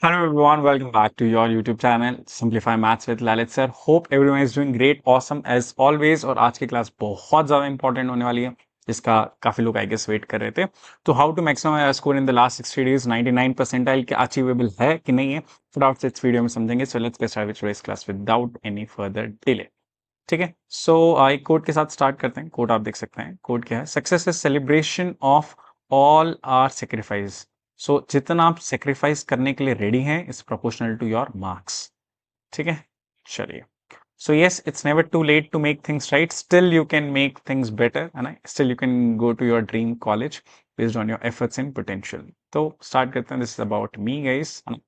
Hello everyone, welcome back to your YouTube channel Simplify Maths with Lalit sir. Hope everyone is doing great, awesome as always. और आज की class बहुत ज़्यादा important होने वाली है, जिसका काफ़ी लोग आई गेस वेट कर रहे थे. तो how to maximum score in the last 60 days 99 percentile के अचीवेबल है कि नहीं है, फटाफट से इस वीडियो में समझेंगे. So let's get started with today's class without any further delay. ठीक है, सो एक कोड के साथ स्टार्ट करते हैं. कोड आप देख सकते हैं. कोड क्या है? Success is celebration of all our sacrifice. So जितना आप सेक्रीफाइस करने के लिए रेडी हैं is proportional to your marks. ठीक है, चलिए. So yes, it's never too late to make things right. Still you can make things better, है ना. Still you can go to your dream college based on your efforts and potential. तो start करते हैं. This is about me guys, है ना.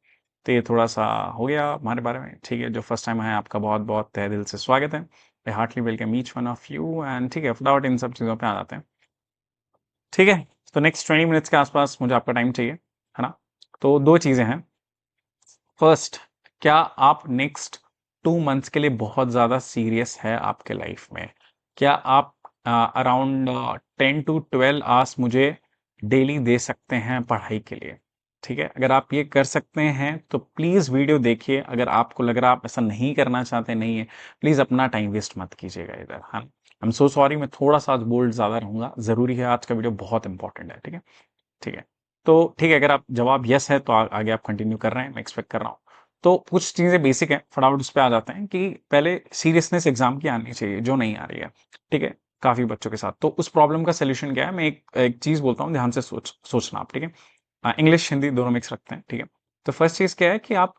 तो ये थोड़ा सा हो गया हमारे बारे में. ठीक है, जो फर्स्ट टाइम है आपका बहुत बहुत तहे दिल से स्वागत है. I heartily welcome each one of you. And ठीक है, फटाफट इन सब चीज़ों पे आ जाते हैं. ठीक है, तो नेक्स्ट 20 मिनट्स के आसपास मुझे आपका टाइम चाहिए, है ना. तो दो चीज़ें हैं. फर्स्ट, क्या आप नेक्स्ट 2 मंथ्स के लिए बहुत ज़्यादा सीरियस है आपके लाइफ में? क्या आप अराउंड 10 to 12 आवर्स मुझे डेली दे सकते हैं पढ़ाई के लिए? ठीक है, अगर आप ये कर सकते हैं तो प्लीज़ वीडियो देखिए. अगर आपको लग रहा है आप ऐसा नहीं करना चाहते, नहीं है, प्लीज़ अपना टाइम वेस्ट मत कीजिएगा इधर. हाँ, आई एम सो सॉरी, मैं थोड़ा सा आज बोल्ड ज़्यादा रहूँगा. ज़रूरी है, आज का वीडियो बहुत इंपॉर्टेंट है. ठीक है, ठीक है. तो ठीक है, अगर आप जवाब यस है तो आगे आप कंटिन्यू कर रहे हैं, मैं एक्सपेक्ट कर रहा हूँ. तो कुछ चीज़ें बेसिक है, फटाफट उस पे आ जाते हैं कि पहले सीरियसनेस एग्जाम की आनी चाहिए, जो नहीं आ रही है. ठीक है, काफ़ी बच्चों के साथ. तो उस प्रॉब्लम का सोल्यूशन क्या है? मैं एक चीज़ बोलता हूँ, ध्यान से सोचना आप. ठीक है, इंग्लिश हिंदी दोनों मिक्स रखते हैं. ठीक है, तो फर्स्ट चीज़ क्या है कि आप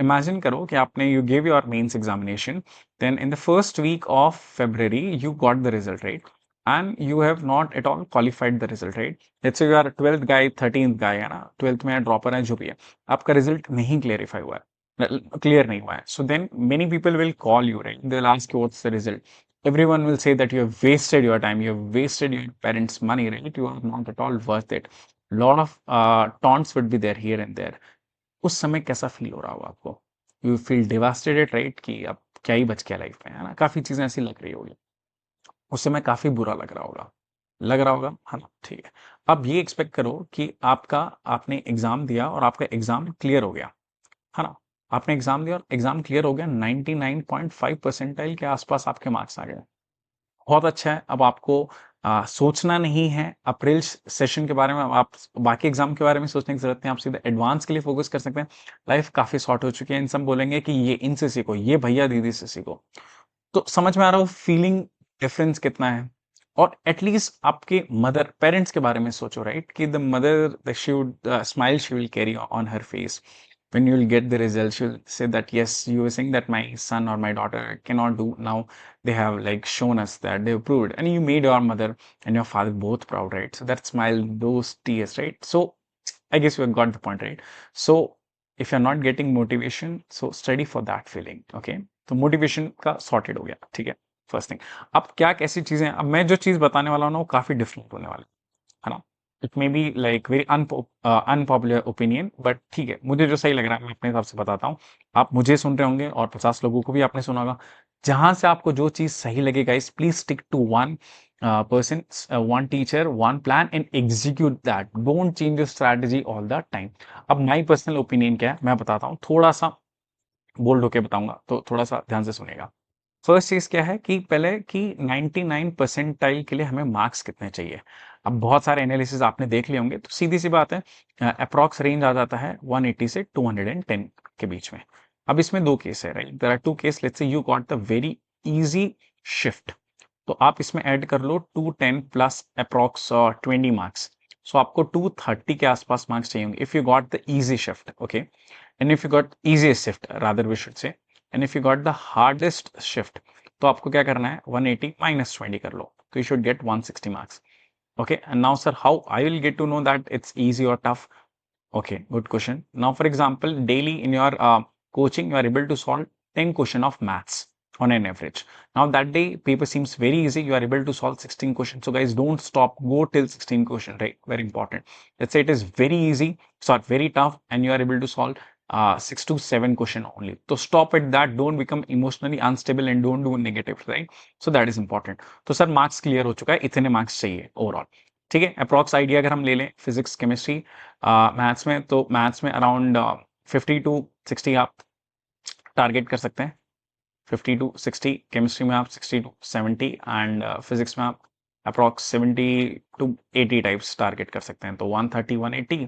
इमेजिन करो कि आपने you give your mains examination, then in the first week of February you got the result, right. And you have not at all qualified the result, right. Let's say you are 12th guy, 13th guy, है ना, 12th में dropper है, जो भी है, आपका result नहीं clarify हुआ है, क्लियर नहीं हुआ है. So then many people will call you, right. They will ask you what's the result. Everyone will say that you have wasted your time, you have wasted your parents' money, right? You are not at all worth it. Lot of taunts would be there here and there. उस समय कैसा feel हो रहा होगा आपको? You feel devastated, right? कि अब क्या ही बच गया लाइफ में, है ना. काफी चीजें ऐसी लग रही होगी, उस समय काफी बुरा लग रहा होगा, है ना. ठीक है, अब ये एक्सपेक्ट करो कि आपने एग्जाम दिया और आपका एग्जाम क्लियर हो गया, है ना. आपने एग्जाम दिया और एग्जाम क्लियर हो गया, 99.5 परसेंटाइल के आसपास आपके मार्क्स आ गए. बहुत अच्छा है. अब आपको सोचना नहीं है अप्रैल सेशन के बारे में, आप बाकी एग्जाम के बारे में सोचने की जरूरत नहीं, आप सीधे एडवांस के लिए फोकस कर सकते हैं. लाइफ काफी शॉर्ट हो चुकी है. इन सब बोलेंगे कि ये इनसे सीखो, ये भैया दीदी से सीखो. तो समझ में आ रहा हो फीलिंग डिफरेंस कितना है. और एटलीस्ट आपके मदर पेरेंट्स के बारे में सोचो, राइट, कि the mother the she would smile she will carry on her face when you will get the result. She'll say that yes, you were saying that my son or my daughter cannot do, now they have like shown us that they've proved, and you made your mother and your father both proud, right? So that smile, those tears, right? So I guess you have got the point, right? So if you're not getting motivation, so study for that feeling. Okay, तो motivation का sorted हो गया. ठीक है, first thing. अब क्या कैसी चीजें, अब मैं जो चीज बताने वाला हूँ ना वो काफी डिफरेंट होने वाली है ना. It may be like very unpopular opinion, but ठीक है, मुझे जो सही लग रहा है मैं अपने हिसाब से बताता हूँ. आप मुझे सुन रहे होंगे और 50 लोगों को भी आपने सुना होगा. जहां से आपको जो चीज सही लगे guys, please stick to one person, one teacher, one plan and execute that. Don't change your strategy all the time. अब माई पर्सनल ओपिनियन क्या है मैं बताता हूँ, थोड़ा सा बोल्ड होके बताऊंगा, तो थोड़ा सा ध्यान से सुनेगा. फर्स्ट चीज क्या है कि पहले कि 99 परसेंटाइल के लिए हमें मार्क्स कितने चाहिए. अब बहुत सारे एनालिसिस आपने देख लिए होंगे, तो सीधी सी बात है, अप्रॉक्स रेंज आ जाता है 180 से 210 के बीच में. अब इसमें दो केस है, right. There are two case. Let's say you got the very easy shift, तो आप इसमें ऐड कर लो 210 प्लस अप्रॉक्स 20 मार्क्स. सो आपको 230 के आसपास मार्क्स चाहिए होंगे if you got the easy shift. Okay, and if you got easiest shift rather we should say, and if you got the hardest shift, तो आपको क्या करना है, 180 माइनस 20 कर लो, तो you should get 160 marks. Okay, and now sir, how I will get to know that it's easy or tough? Okay, good question. Now for example, daily in your coaching you are able to solve 10 question of maths on an average. Now that day paper seems very easy, you are able to solve 16 questions. So guys, don't stop, go till 16 question, right? Very important. Let's say it is very easy, sorry, very tough, and you are able to solve 6 to 7 question only. So stop at that, don't become emotionally unstable and don't do negative, right? So that is important. तो sir marks clear हो चुका है, इतने marks चाहिए overall. ठीक है, approx idea अगर हम ले लें फिजिक्स केमिस्ट्री मैथ्स में, तो मैथ्स में अराउंड 50 to 60 आप टारगेट कर सकते हैं। 50 to 60 केमिस्ट्री में आप 60 to 70 एंड फिजिक्स में आप अप्रॉक्स 70 to 80 टाइप्स टारगेट कर सकते हैं। तो 130 180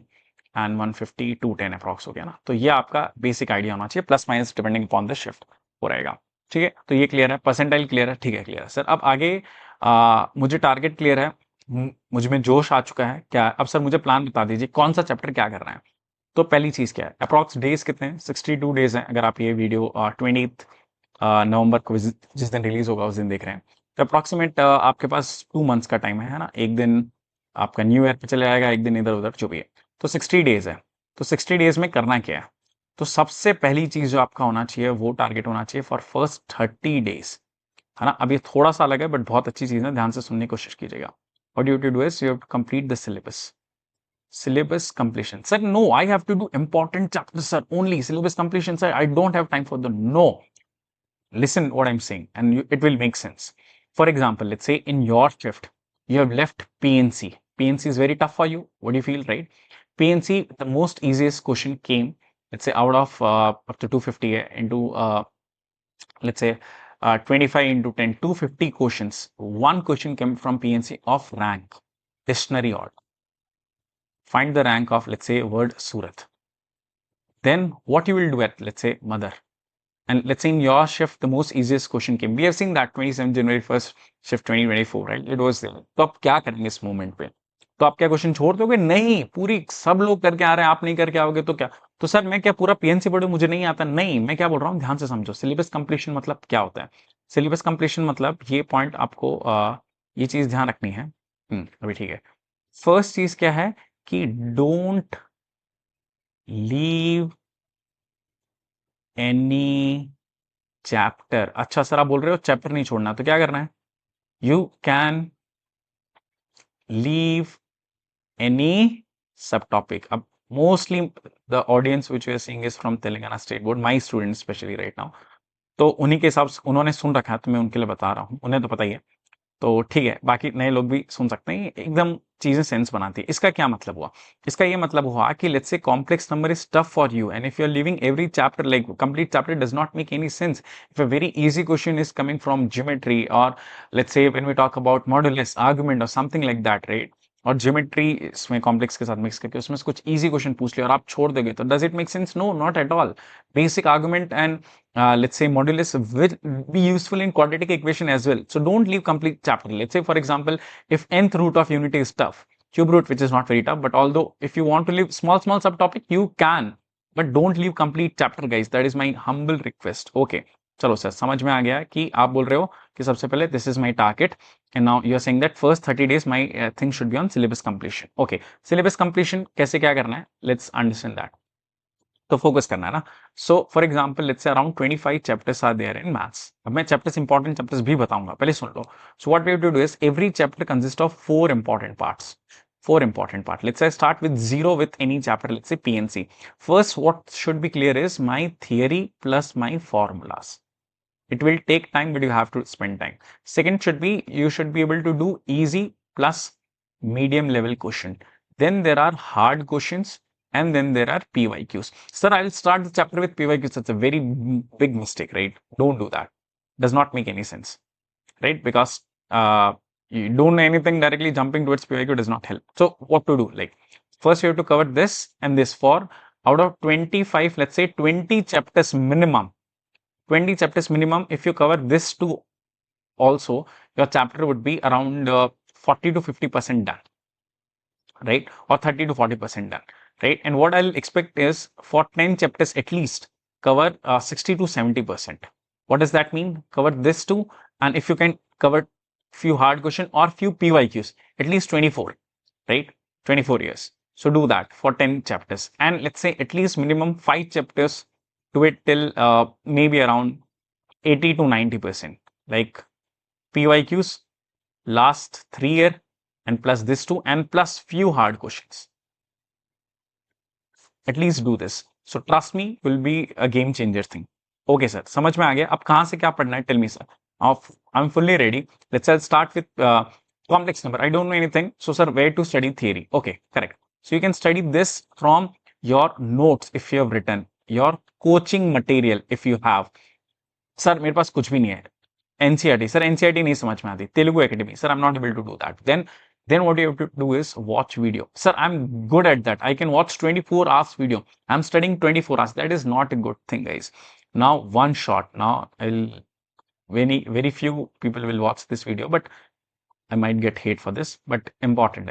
एंड 150 210 अप्रॉक्स हो गया ना। तो ये आपका बेसिक आइडिया होना चाहिए, plus minus depending upon the shift हो रहेगा। ठीक है, तो ये क्लियर है, परसेंटाइल क्लियर है, ठीक है क्लियर है सर। अब आगे मुझे टारगेट क्लियर है, मुझ में जोश आ चुका है क्या। अब सर मुझे प्लान बता दीजिए कौन सा चैप्टर क्या करना है। तो पहली चीज क्या है, अप्रॉक्स डेज कितने हैं, 62 डेज हैं। अगर आप ये वीडियो 20 नवंबर को जिस दिन रिलीज होगा उस दिन देख रहे हैं, तो अप्रॉक्सीमेट आपके पास 2 मंथ्स का टाइम है ना। एक दिन आपका न्यू ईयर पे चले जाएगा, एक दिन इधर उधर जो भी है, तो 60 डेज है। तो 60 डेज में करना क्या है, तो सबसे पहली चीज जो आपका होना चाहिए वो टारगेट होना चाहिए फॉर फर्स्ट 30 डेज, है ना। अब ये थोड़ा सा अलग है बट बहुत अच्छी चीज है, ध्यान से सुनने की कोशिश कीजिएगा। What you to do is you have to complete the syllabus completion. Sir, no, I have to do important chapters, sir. Only syllabus completion, sir. I don't have time for the no. Listen what I'm saying, and it will make sense. For example, let's say in your shift, you have left PNC. PNC is very tough for you. What do you feel, right? PNC, the most easiest question came, let's say out of up to 250 into, let's say, 25 into 10, 250 questions. One question came from PNC of rank, dictionary order. Find the rank of, let's say, word Surat. Then what you will do at, let's say, mother. And let's say in your shift, the most easiest question came. We have seen that 27 January 1st shift 2024, right? It was there. तो आप क्या करेंगे इस moment पे, तो आप क्या question छोड़ दोगे, नहीं पूरी सब लोग करके आ रहे हैं, आप नहीं करके आओगे तो क्या। तो सर मैं क्या पूरा पीएनसी पढ़ू, मुझे नहीं आता, नहीं। मैं क्या बोल रहा हूँ, ध्यान से समझो। सिलेबस कंप्लीशन मतलब क्या होता है। सिलेबस कंप्लीशन मतलब ये पॉइंट आपको ये चीज ध्यान रखनी है। अभी ठीक है। फर्स्ट चीज क्या है कि डोंट लीव एनी चैप्टर। अच्छा सर आप बोल रहे हो चैप्टर नहीं छोड़ना, तो क्या करना है, you can leave any sub topic. अब mostly the audience which we are seeing is from Telangana state board, my student specially right now. तो उन्हीं के हिसाब से उन्होंने सुन रखा है, तो मैं उनके लिए बता रहा हूँ, उन्हें तो पता ही है। तो ठीक है, बाकी नए लोग भी सुन सकते हैं, एकदम चीजें सेंस बनाती है। इसका क्या मतलब हुआ, इसका ये मतलब हुआ कि let's say complex number is tough for you and if you are leaving every chapter like complete chapter does not make any sense. If a very easy question is coming from geometry और let's say when we talk about modulus argument और something like that, right, और geometry इसमें complex के साथ mix करके उसमें से कुछ इजी क्वेश्चन पूछ लिया और आप छोड़ दोगे, तो does it make sense, no not at all. Basic argument and let's say modulus will be useful in quadratic equation as well. So don't leave complete chapter. Let's say for example, if nth root of unity is tough, cube root which is not very tough, but although if you want to leave small subtopic you can, but don't leave complete chapter guys. That is my humble request. Okay, चलो sir समझ में आ गया कि आप बोल रहे हो कि सबसे पहले this is my target and now you are saying that first 30 days my thing should be on syllabus completion. Okay, syllabus completion कैसे क्या करना है, लेट्स अंडरस्टैंड दैट। तो फोकस करना है ना। So for example let's say around 25 chapters are there in maths. अब मैं चैप्टर्स इंपॉर्टेंट चैप्टर्स भी बताऊंगा, पहले सुन लो। So what we have to do is every chapter consist of 4 important parts. 4 important part. Let's say start with 0 with any chapter, let's say PNC. First, what should be clear is my theory plus my formulas. It will take time, but you have to spend time. Second should be, you should be able to do easy plus medium level question. Then there are hard questions and then there are PYQs. Sir, I'll start the chapter with PYQs. That's a very big mistake, right? Don't do that. Does not make any sense, right? Because you don't know anything directly, jumping towards PYQ does not help. So what to do? Like first you have to cover this and this. For out of 25, let's say 20 chapters minimum, 20 chapters minimum, if you cover this too also, your chapter would be around 40 to 50% done, right? Or 30 to 40% done, right? And what I'll expect is for 10 chapters at least cover 60 to 70%. What does that mean? Cover this too, and if you can cover few hard question or few PYQs, at least 24, right? 24 years. So do that for 10 chapters, and let's say at least minimum 5 chapters to it till maybe around 80 to 90%, like PYQs last 3 year and plus this too and plus few hard questions. At least do this. So trust me, will be a game changer thing. Okay sir, समझ में आ गया। अब कहाँ से क्या पढ़ना है, tell me sir. I'm fully ready. Let's start with complex number. I don't know anything. So sir, where to study theory? Okay, correct. So you can study this from your notes if you have written, your coaching material if you have. Sir मेरे पास कुछ भी नहीं है, NCERT sir, NCERT नहीं समझ में आती, Telugu academy sir, I am not able to do that, then what you have to do is watch video. Sir, I'm good at that, I can watch 24 hours video, I'm studying 24 hours. That is not a good thing, guys. Now one shot, now I'll very few people will watch this video, but I might get hate for this, but important.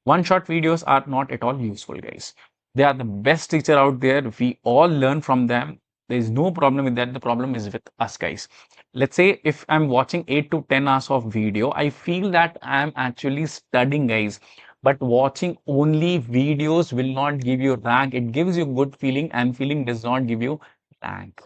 One shot videos are not at all useful, guys. They are the best teacher out there, we all learn from them. There is no problem with that, the problem is with us, guys. Let's say if I'm watching 8 to 10 hours of video, I feel that I'm actually studying, guys. But watching only videos will not give you rank. It gives you good feeling, and feeling does not give you rank.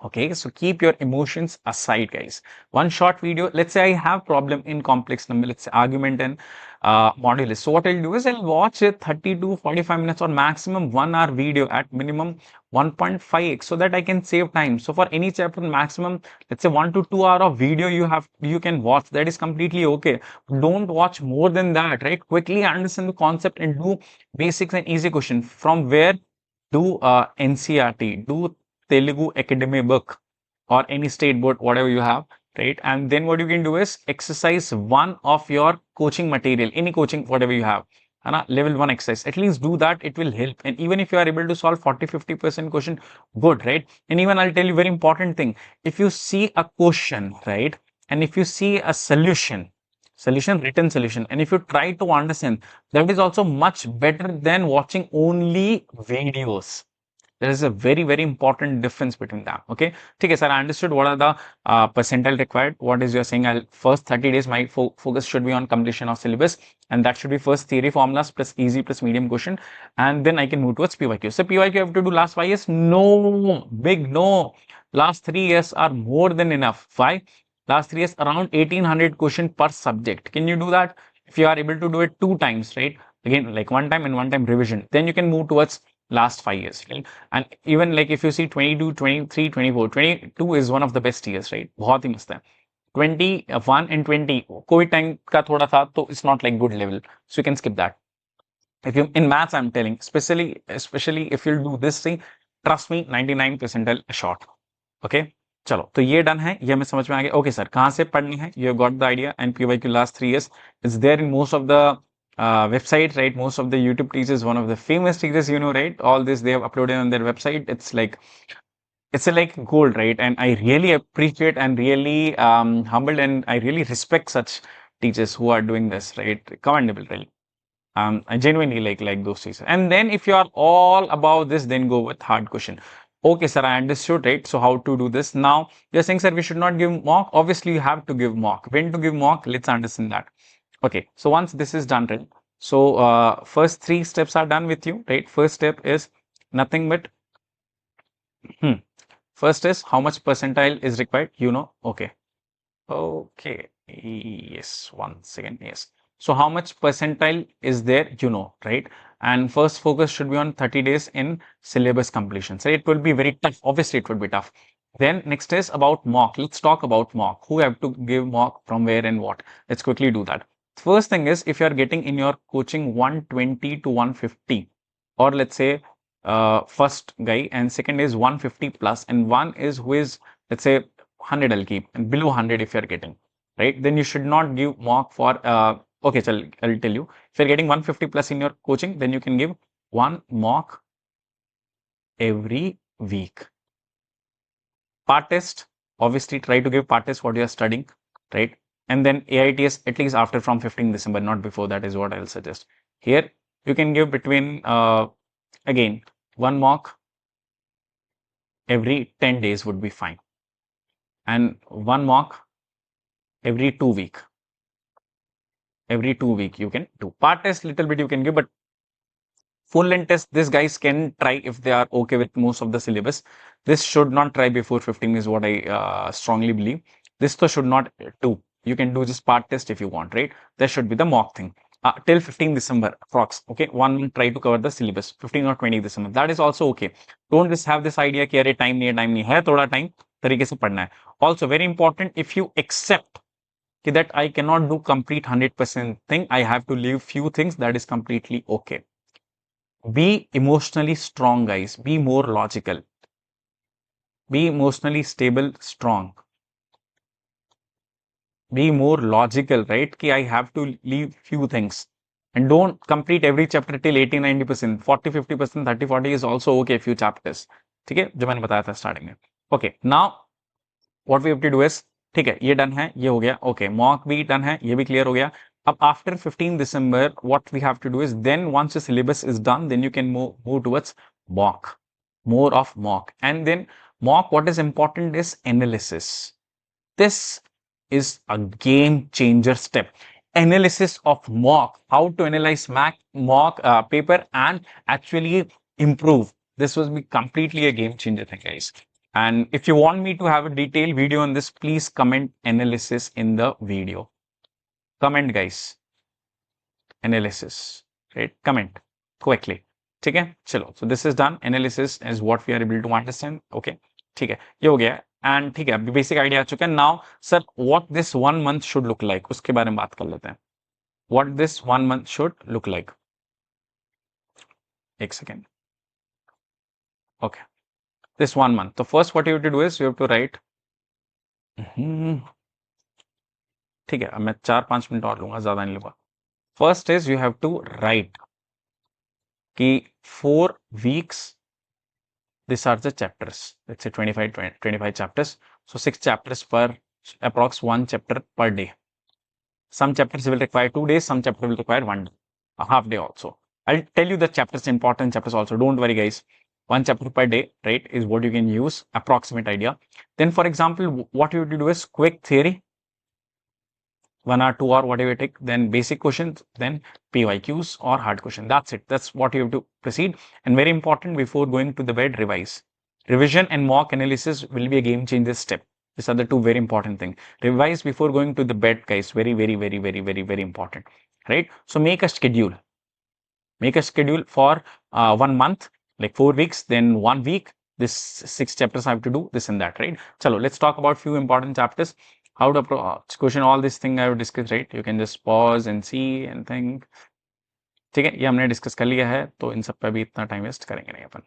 Okay, so keep your emotions aside, guys. One short video, let's say I have problem in complex number, let's say argument and modulus. So what I'll do is I'll watch a 30 to 45 minutes or maximum 1 hour video at minimum 1.5x, so that I can save time. So for any chapter, maximum, let's say 1 to 2 hour of video you can watch. That is completely okay. Don't watch more than that, right? Quickly understand the concept and do basics and easy question. From where? Do NCERT, do Telugu Academy book or any state board, whatever you have, right? And then what you can do is exercise one of your coaching material, any coaching, whatever you have, level 1 exercise. At least do that, it will help. And even if you are able to solve 40-50% question, good, right? And even I'll tell you very important thing. If you see a question, right? And if you see a solution, written solution, and if you try to understand, that is also much better than watching only videos. There is a very important difference between them. Okay, okay, sir, I understood what are the percentile required. What is you're saying? I'll first 30 days my focus should be on completion of syllabus, and that should be first theory formulas plus easy plus medium question, and then I can move towards PYQ. So PYQ you have to do last 5 years? No, big no. Last 3 years are more than enough. Why? Last 3 years around 1800 question per subject. Can you do that? If you are able to do it 2 times, right? Again, like 1 time and 1 time revision, then you can move towards last 5 years, right? And even like if you see 22, 23, 24, 22 is one of the best years, right? बहुत ही मस्त है. 21 and 20 COVID time का थोड़ा था, तो it's not like good level, so you can skip that. If you in maths, I'm telling, especially if you do this thing, trust me, 99 percentile short. Okay, चलो, तो ये डन है, ये हमें समझ में आ गया. ओके सर, कहाँ से पढ़नी है? You have got the idea. And PYQ last 3 years is there in most of the websites, right? Most of the YouTube teachers, one of the famous teachers, you know, right? All this they have uploaded on their website. It's like gold, right? And I really appreciate and really humbled, and I really respect such teachers who are doing this, right? Commendable, really. I genuinely like those teachers. And then if you are all about this, then go with hard question. Okay, sir, I understood, right? So how to do this? Now, you're saying, sir, we should not give mock. Obviously, you have to give mock. When to give mock? Let's understand that. Okay, so once this is done, right? So first 3 steps are done with you, right? First step is nothing but, first is how much percentile is required, you know. Okay, yes, 1 second, yes. So how much percentile is there, you know, right? And first focus should be on 30 days in syllabus completion. So it will be very tough. Obviously, it will be tough. Then next is about mock. Let's talk about mock. Who have to give mock, from where and what? Let's quickly do that. First thing is, if you are getting in your coaching 120 to 150, or let's say first guy, and second is 150 plus, and one is who is, let's say 100, I'll keep, and below 100 if you're getting, right? Then you should not give mock for, okay, so I'll tell you, if you're getting 150 plus in your coaching, then you can give 1 mock every week. Part test, obviously try to give part test what you are studying, right? And then AITS at least after from 15 December, not before, that is what I'll suggest. Here, you can give between, again, 1 mock every 10 days would be fine. And 1 mock every 2 week. Every 2 week you can do. Part test little bit you can give, but full length test, these guys can try if they are okay with most of the syllabus. This should not try before 15 is what I strongly believe. This though should not do. You can do just part test if you want, right? There should be the mock thing. Till 15 December, approx. Okay, 1 month try to cover the syllabus, 15 or 20 December. That is also okay. Don't just have this idea कि अरे time नहीं है, थोड़ा time तरीके से पढ़ना है. Also very important, if you accept that I cannot do complete 100% thing, I have to leave few things, that is completely okay. be emotionally strong, guys. Be more logical. Be emotionally stable, strong. Be more logical, right? Ki I have to leave few things. And don't complete every chapter till 80-90%. 40-50%, 30-40 is also okay, few chapters. ठीक है, जो मैंने बताया था starting में. Okay, now what we have to do is, ठीक है, ये डन है, ये हो गया. Okay, mock भी डन है, ये भी क्लियर हो गया. अब after 15 December, what we have to do is, then once the syllabus is done, then you can move towards mock. More of mock. And then mock, what is important is analysis. This is a game changer step. Analysis of mock, how to analyze mock paper and actually improve. This will be completely a game changer thing, guys. And if you want me to have a detailed video on this, please comment analysis in the video. Comment, guys. Analysis, right? Comment quickly. ठीक है, चलो. So this is done. Analysis is what we are able to understand. Okay, ठीक है, ये हो गया. And ठीक है, अभी बेसिक आइडिया आ चुका है. Now sir, what this 1 month should look like, उसके बारे में बात कर लेते हैं. What this 1 month should look like. एक सेकेंड. Okay, this 1 month. तो first what you have to do is, you have to write. ठीक है, अब मैं 4-5 मिनट और लूंगा, ज्यादा नहीं लूंगा. First is you have to write कि 4 weeks, these are the chapters. Let's say 25 chapters. So 6 chapters per, approx 1 chapter per day. Some chapters will require 2 days, some chapter will require 1 day, a half day also. I'll tell you the chapters, important chapters also. Don't worry, guys. 1 chapter per day, right, is what you can use, approximate idea. Then, for example, what you have to do is quick theory, 1 or 2 or whatever you take, then basic questions, then PYQs or hard question. That's it. That's what you have to proceed. And very important, before going to the bed, revise. Revision and mock analysis will be a game changer step. These are the 2 very important things. Revise before going to the bed, guys. Very, very, very, very, very, very important, right? So make a schedule. Make a schedule for 1 month, like 4 weeks, then 1 week. This 6 chapters I have to do this and that, right? Chalo, let's talk about few important chapters. How to approach question, all this thing I have discussed, right? You can just pause and see and think. ठीक है, ये हमने discuss कर लिया है, तो इन सब पे भी इतना टाइम वेस्ट करेंगे नहीं अपन.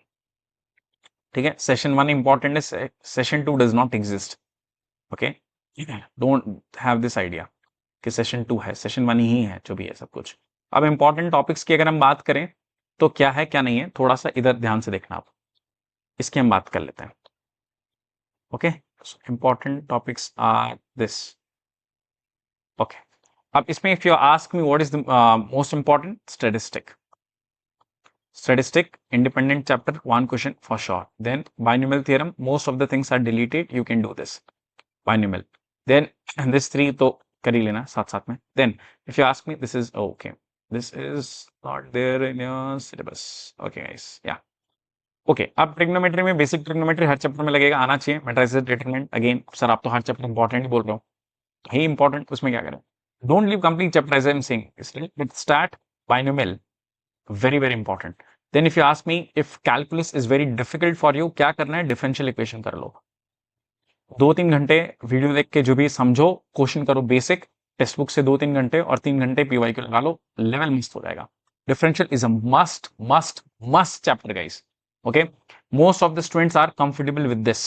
ठीक है, सेशन 1 इंपॉर्टेंट है, session 2 does not exist. Okay, don't have this idea कि सेशन 2 है, सेशन 1 ही है जो भी है सब कुछ. अब इंपॉर्टेंट टॉपिक्स की अगर हम बात करें तो क्या है क्या नहीं है, थोड़ा सा इधर ध्यान से देखना. आप इसकी हम बात कर लेते हैं. Okay, important topics are this. Okay, अब इसमें if you ask me what is the most important, statistic, independent chapter, 1 question for sure. Then binomial theorem, most of the things are deleted, you can do this binomial. Then and this 3 तो कर ही लेना साथ साथ में. Then if you ask me, this is okay, this is not there in your syllabus. Okay guys, yeah. Okay, अब trigonometry में, basic trigonometry हर chapter में लगेगा, आना चाहिए. मैट्रिसेस डिटरमिनेंट, अगेन सर आप तो हर चैप्टर इंपॉर्टेंट ही बोल रहे हो, ही इंपॉर्टेंट, उसमें क्या करें. Don't leave complete chapter as I am saying, इसलिए let's start binomial. Very, very important. Then if you ask me, if calculus is very difficult for you, क्या करना है, डिफरेंशियल इक्वेशन कर लो. 2-3 घंटे वीडियो देख के जो भी समझो, क्वेश्चन करो बेसिक, टेक्स्ट बुक से 2-3 घंटे और 3 घंटे पीवाईक्यू लगा लो, लेवल मस्त हो जाएगा. Differential is a must must must chapter guys. Okay, most of the students are comfortable with this.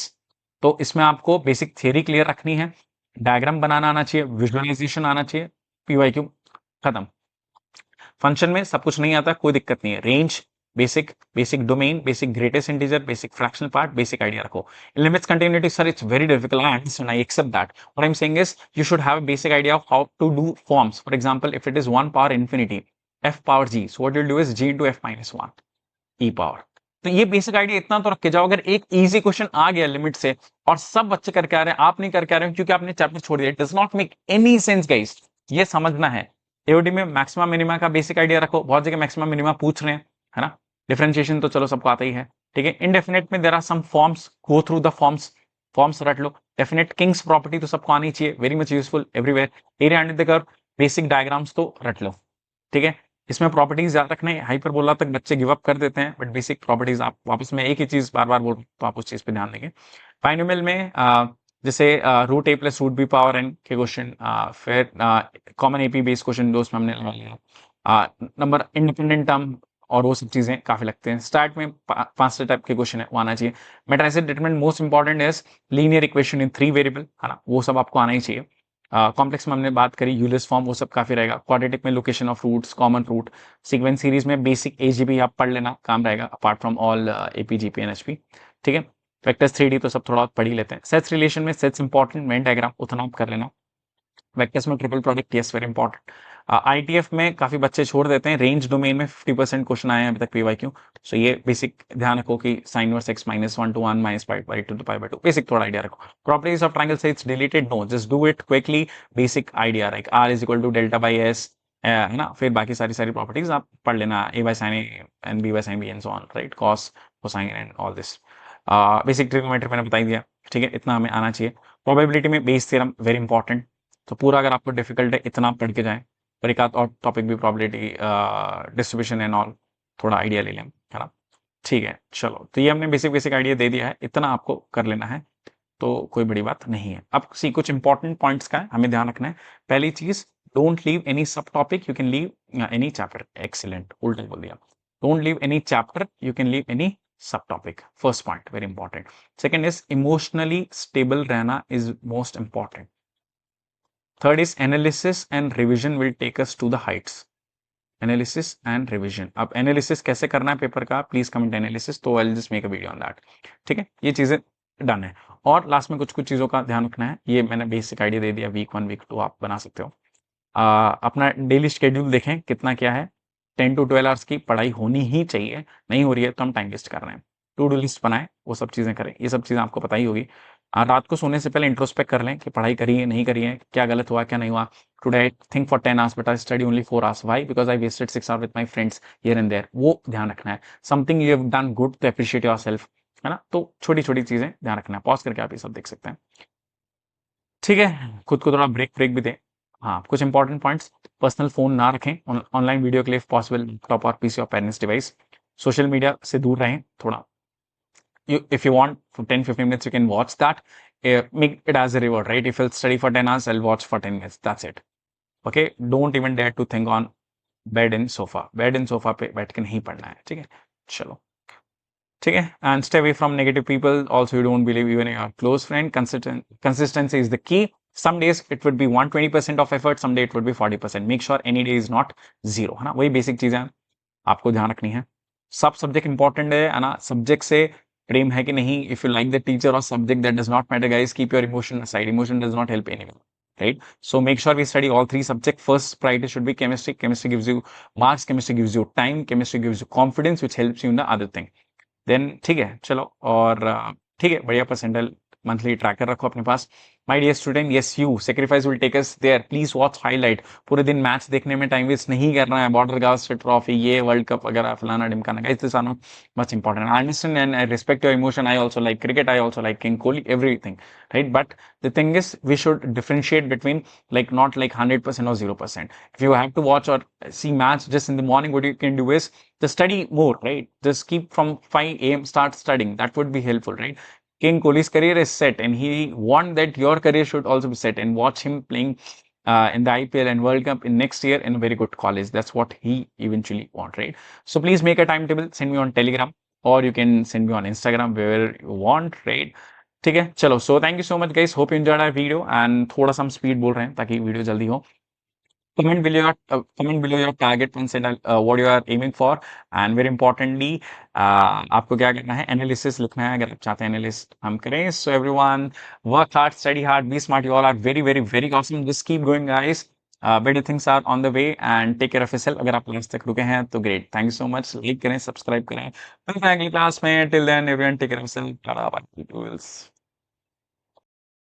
तो इसमें आपको बेसिक थियरी क्लियर रखनी है, डायग्राम बनाना आना चाहिए, विजुअलाइजेशन आना चाहिए, पीवाईक्यू खत्म. फंक्शन में सब कुछ नहीं आता, कोई दिक्कत नहीं है. Range basic domain, basic greatest integer, basic fractional part, basic idea रखो. Limits continuity, sir it's very difficult, I understand, I accept that. What I am saying is you should have a basic idea of how to do forms. For example, if it is 1 power infinity, f power g, so what you'll do is g into f minus 1 e power. तो ये basic idea इतना तो रख के जाओ. अगर एक easy question आ गया लिमिट से और सब बच्चे करके आ रहे हैं, आप नहीं करके आ रहे हैं क्योंकि आपने चैप्टर छोड़ दिया, it does not make any sense guys. ये समझना है. एओडी में मैक्सिमम मिनिमा का बेसिक आइडिया रखो. बहुत जगह मैक्सिमम मिनिमा पूछ रहे हैं, है ना. डिफरेंशिएशन तो चलो सबको आता ही है, ठीक है. इनडेफिनेट में there are some forms, go through the forms रट लो. डेफिनेट किंग्स प्रॉपर्टी तो सबको आनी चाहिए, very much useful everywhere. Area under the curve, basic diagrams तो रट लो, ठीक है. इसमें प्रॉपर्टीज याद रखना है. हाइपरबोला तक बच्चे गिव अप कर देते हैं, बट बेसिक प्रॉपर्टीज आप वापस में एक ही चीज बार बार बोल, तो आप उस चीज पे ध्यान देंगे. बाइनोमियल में जैसे root A plus root B power N के क्वेश्चन, फिर कॉमन एपी बेस्ड क्वेश्चन, दो उसमें हमने लगा लिया. नंबर इंडिपेंडेंट टर्म और वो सब चीजें काफी लगते हैं। स्टार्ट में 5 टाइप के क्वेश्चन है, वो आना चाहिए। Matrices determinant most important is linear equation in 3 variable, है ना, वो सब आपको आना ही चाहिए। कॉम्प्लेक्स में हमने बात करी, यूलर्स फॉर्म, वो सब काफी रहेगा। क्वाड्रेटिक में location of roots, common root. Sequence series में बेसिक एजीबी आप पढ़ लेना, काम रहेगा, apart from all AP GP NHP, ठीक है। वेक्टर्स 3D तो सब थोड़ा पढ़ ही लेते हैं। सेट्स रिलेशन में सेट्स इंपॉर्टेंट, वेन डायग्राम उतना आप कर लेना। वेक्टर्स में triple product, yes very important. ITF में काफी बच्चे छोड़ देते हैं, रेंज डोमेन में 50% क्वेश्चन आए हैं अभी तक पीवाईक्यू। सो ये बेसिक ध्यान रखो कि sine inverse x -1 to 1 - π/2 to π/2, basic थोड़ा आइडिया रखो। Properties of triangle sides deleted, no, just do it quickly, basic idea like r = delta by S, है ना। फिर बाकी सारी प्रॉपर्टीज आप पढ़ लेना, a/sin a and b/sin b and so on, right, cos cosine and all this। Basic trigonometry मैंने बता ही दिया, ठीक है, इतना हमें आना चाहिए। प्रोबेबिलिटी में बेस थ्योरम वेरी इंपॉर्टेंट, तो पूरा अगर आपको डिफिकल्ट है इतना पढ़ के जाएं। और एक आध और टॉपिक भी, प्रोबेबिलिटी डिस्ट्रीब्यूशन एंड ऑल, थोड़ा आइडिया ले लें, है ना। ठीक है, चलो, तो ये हमने बेसिक आइडिया दे दिया है, इतना आपको कर लेना है, तो कोई बड़ी बात नहीं है। अब सी कुछ इंपॉर्टेंट पॉइंट्स का हमें ध्यान रखना है। पहली चीज, don't leave any sub topic, you can leave any chapter. Excellent, उल्टा बोल दिया। Don't leave any chapter, you can leave any sub topic, first point, very important. Second is emotionally stable रहना is most important. Third is analysis and revision will take us to the heights. Analysis and revision, अब analysis कैसे करना है paper का, please comment analysis, तो I will just make a video on that, ठीक है। ये चीजें डन है। और लास्ट में कुछ चीजों का ध्यान रखना है, ये मैंने बेसिक आइडिया दे दिया, वीक 1 वीक 2 आप बना सकते हो। अपना डेली शेड्यूल देखें कितना क्या है, 10 to 12 आवर्स की पढ़ाई होनी ही चाहिए, नहीं हो रही है तो हम टाइम वेस्ट कर रहे हैं। टू डू लिस्ट बनाए, वो सब चीजें करें, ये सब चीजें आपको पता ही होगी। रात को सोने से पहले इंट्रोस्पेक्ट कर लें कि पढ़ाई करी है नहीं करी है, क्या गलत हुआ क्या नहीं हुआ। Today I think for 10 hours but I study only 4 hours, why, because I wasted 6 hours with my friends here and there, वो ध्यान रखना है। Something you have done good to appreciate yourself, है ना, तो छोटी चीजें ध्यान रखना है। पॉज करके आप ये सब देख सकते हैं, ठीक है। खुद को थोड़ा ब्रेक भी दें। हाँ, कुछ इंपॉर्टेंट पॉइंट्स, पर्सनल फोन ना रखें, ऑनलाइन वीडियो के लिए पॉसिबल लैपटॉप और पीसी और पेरेंट्स डिवाइस। सोशल मीडिया से दूर रहें थोड़ा। If you want for 10-15 minutes you can watch that, make it as a reward, right? If you'll study for 10 hours, I'll watch for 10 minutes, that's it, okay? Don't even dare to think on bed and sofa पे बैठ के नहीं पढ़ना है, ठीक है। चलो, ठीक है, and stay away from negative people also, you don't believe even your close friend। Consistency is the key। Some days it would be 120% of effort, some day it would be 40%, make sure any day is not zero, है ना। वही basic चीजें आपको ध्यान रखनी है। सब subject important है ना, सब्जेक्ट से प्रेम है कि नहीं, if you like the teacher और subject, that does not matter guys, keep your emotion aside, emotion does not help anyone, right? So make sure we study all 3 subjects। First priority should be chemistry, chemistry gives you marks, chemistry gives you time, chemistry gives you confidence, which helps you in the other thing। Then ठीक है, चलो, और ठीक है, बढ़िया, percentile monthly tracker रखो अपने पास। My dear student, yes you sacrifice will take us there, please watch highlight. पूरे दिन मैच देखने में टाइम वेस्ट नहीं करना है, बॉर्डर गावस्कर ट्रॉफी, ये वर्ल्ड कप वगैरह फलाना ढिमकाना, guys this are not much important. I understand and I respect your emotion, I also like cricket, I also like king Kohli, everything, right, but the thing is we should differentiate between like not like 100% or 0%। If you have to watch or see match just in the morning, what you can do is just study more, right? Just keep from 5 a.m. start studying, that would be helpful, right? King Kohli's career is set and he want that your career should also be set, and watch him playing in the IPL and World Cup in next year in a very good college. That's what he eventually want, right? So please make a timetable, send me on Telegram or you can send me on Instagram, wherever you want, right? ठीक है, चलो, so thank you so much guys, hope you enjoyed our video, and थोड़ा सा हम speed बोल रहे हैं ताकि वीडियो जल्दी हो। comment below your target points and what you are aiming for, and very importantly आपको क्या करना है, एनालिसिस लिखना है अगर आप चाहते हैं एनालिस्ट हम करें। So everyone, work hard, study hard, be smart, you all are very awesome, just keep going guys, better things are on the way, and take care of yourself. अगर आप लास्ट तक रुके हैं तो great, thank you so much, like करें, subscribe करें, मिलते हैं अगली क्लास में। Till then everyone, take care of yourself, bye bye.